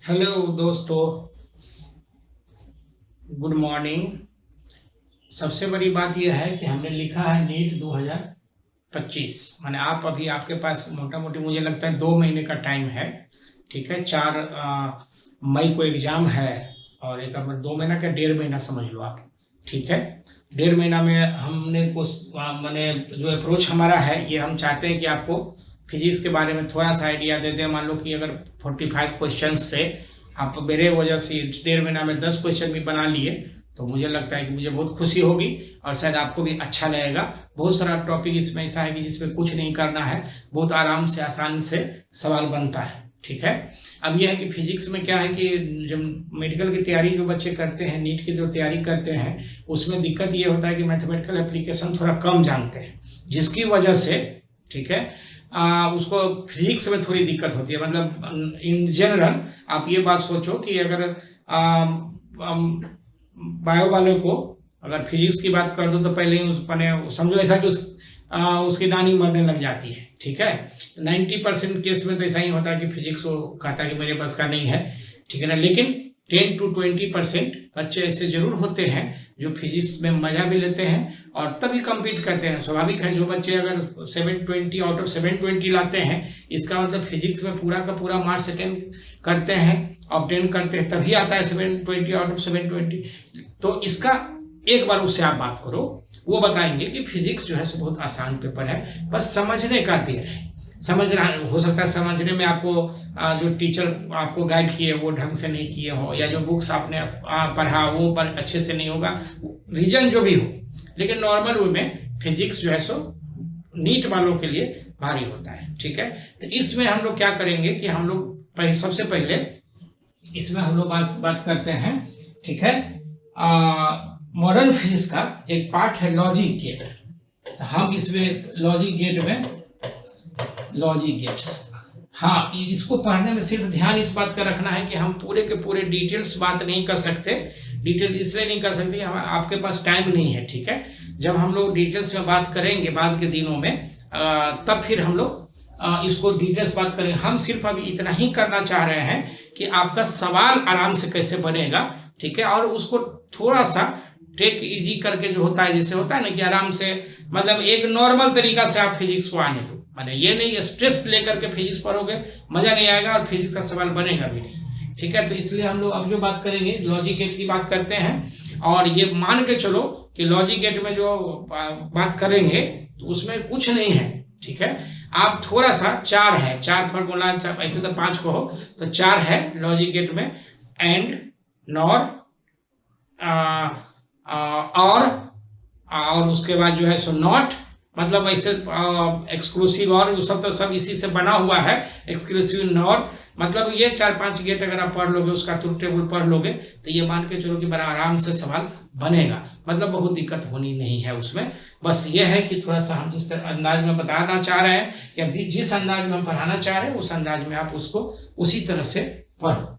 Hello दोस्तों, good morning. सबसे बड़ी बात यह है कि हमने लिखा है नीट 2025। माने आप अभी आपके पास मोटा मोटी मुझे लगता है 2 महीने का टाइम है। ठीक है, 4 मई को एग्ज़ाम है और एक 2 महीना का 1.5 महीना समझ लो आप। ठीक है, 1.5 महीना में हमने कुछ माने जो अप्रोच हमारा है ये हम चाहते हैं कि आपको फिजिक्स के बारे में थोड़ा सा आइडिया दे दें। मान लो कि अगर 45 क्वेश्चन से आप मेरे वजह से 1.5 महीना में 10 क्वेश्चन भी बना लिए तो मुझे लगता है कि मुझे बहुत खुशी होगी और शायद आपको भी अच्छा लगेगा। बहुत सारा टॉपिक इसमें ऐसा है कि जिसमें कुछ नहीं करना है, बहुत आराम से आसान से सवाल बनता है। ठीक है, अब यह है कि फिजिक्स में क्या है कि जब मेडिकल की तैयारी जो बच्चे करते हैं, नीट की जो तैयारी करते हैं, उसमें दिक्कत ये होता है कि मैथमेटिकल एप्लीकेशन थोड़ा कम जानते हैं, जिसकी वजह से ठीक है उसको फिजिक्स में थोड़ी दिक्कत होती है। मतलब इन जनरल आप ये बात सोचो कि अगर बायो वाले को अगर फिजिक्स की बात कर दो तो पहले ही समझो ऐसा कि उसकी नानी मरने लग जाती है। ठीक है, 90% केस में तो ऐसा ही होता है कि फिजिक्स वो कहता है कि मेरे पास का नहीं है। ठीक है ना, लेकिन 10 to 20% बच्चे ऐसे जरूर होते हैं जो फिजिक्स में मजा भी लेते हैं और तभी कम्पीट करते हैं। स्वाभाविक है, जो बच्चे अगर 720 आउट ऑफ 720 लाते हैं, इसका मतलब फिजिक्स में पूरा का पूरा मार्क्स अटेंड करते हैं, ऑब्टेन करते हैं, तभी आता है 720 आउट ऑफ 720। तो इसका एक बार उससे आप बात करो, वो बताएंगे कि फिजिक्स जो है सो बहुत आसान पेपर है, बस समझने का देर है। समझना हो सकता है, समझने में आपको जो टीचर आपको गाइड किए वो ढंग से नहीं किए हो, या जो बुक्स आपने पढ़ा वो पर अच्छे से नहीं होगा, रीजन जो भी हो, लेकिन नॉर्मल वे में फिजिक्स जो है सो नीट वालों के लिए भारी होता है। ठीक है, तो इसमें हम लोग क्या करेंगे कि हम लोग सबसे पहले इसमें हम लोग बात करते हैं। ठीक है, मॉडर्न फिजिक्स का एक पार्ट है लॉजिक गेट। हम इसमें लॉजिक गेट्स, हाँ, इसको पढ़ने में सिर्फ ध्यान इस बात का रखना है कि हम पूरे के पूरे डिटेल्स बात नहीं कर सकते। डिटेल इसलिए नहीं कर सकते कि हम आपके पास टाइम नहीं है। ठीक है, जब हम लोग डिटेल्स में बात करेंगे बाद के दिनों में तब फिर हम लोग इसको डिटेल्स बात करेंगे। हम सिर्फ अभी इतना ही करना चाह रहे हैं कि आपका सवाल आराम से कैसे बनेगा। ठीक है, और उसको थोड़ा सा टेक इजी करके जो होता है, जैसे होता है ना कि आराम से, मतलब एक नॉर्मल तरीका से आप फिजिक्स को आने दो। माने ये नहीं स्ट्रेस लेकर के फिजिक्स पढ़ोगे, मजा नहीं आएगा और फिजिक्स का सवाल बनेगा भी नहीं। ठीक है, तो इसलिए हम लोग अब जो बात करेंगे लॉजिक गेट की बात करते हैं। और ये मान के चलो कि लॉजिक गेट में जो बात करेंगे तो उसमें कुछ नहीं है। ठीक है, आप थोड़ा सा 4 है, 4 फॉर्मूला, ऐसे तो 5 को हो तो 4 है लॉजिक गेट में, एंड, नॉर, और उसके बाद जो है सो नॉट, मतलब ऐसे एक्सक्लूसिव, और वो सब तो सब इसी से बना हुआ है। एक्सक्लूसिव, नॉर, मतलब ये 4-5 गेट अगर आप पढ़ लोगे, उसका ट्रुथ टेबल पढ़ लोगे तो ये मान के चलो कि बड़ा आराम से सवाल बनेगा। मतलब बहुत दिक्कत होनी नहीं है उसमें। बस ये है कि थोड़ा सा हम जिस अंदाज में बताना चाह रहे हैं या जिस अंदाज में हम पढ़ाना चाह रहे हैं उस अंदाज में आप उसको उसी तरह से पढ़ो।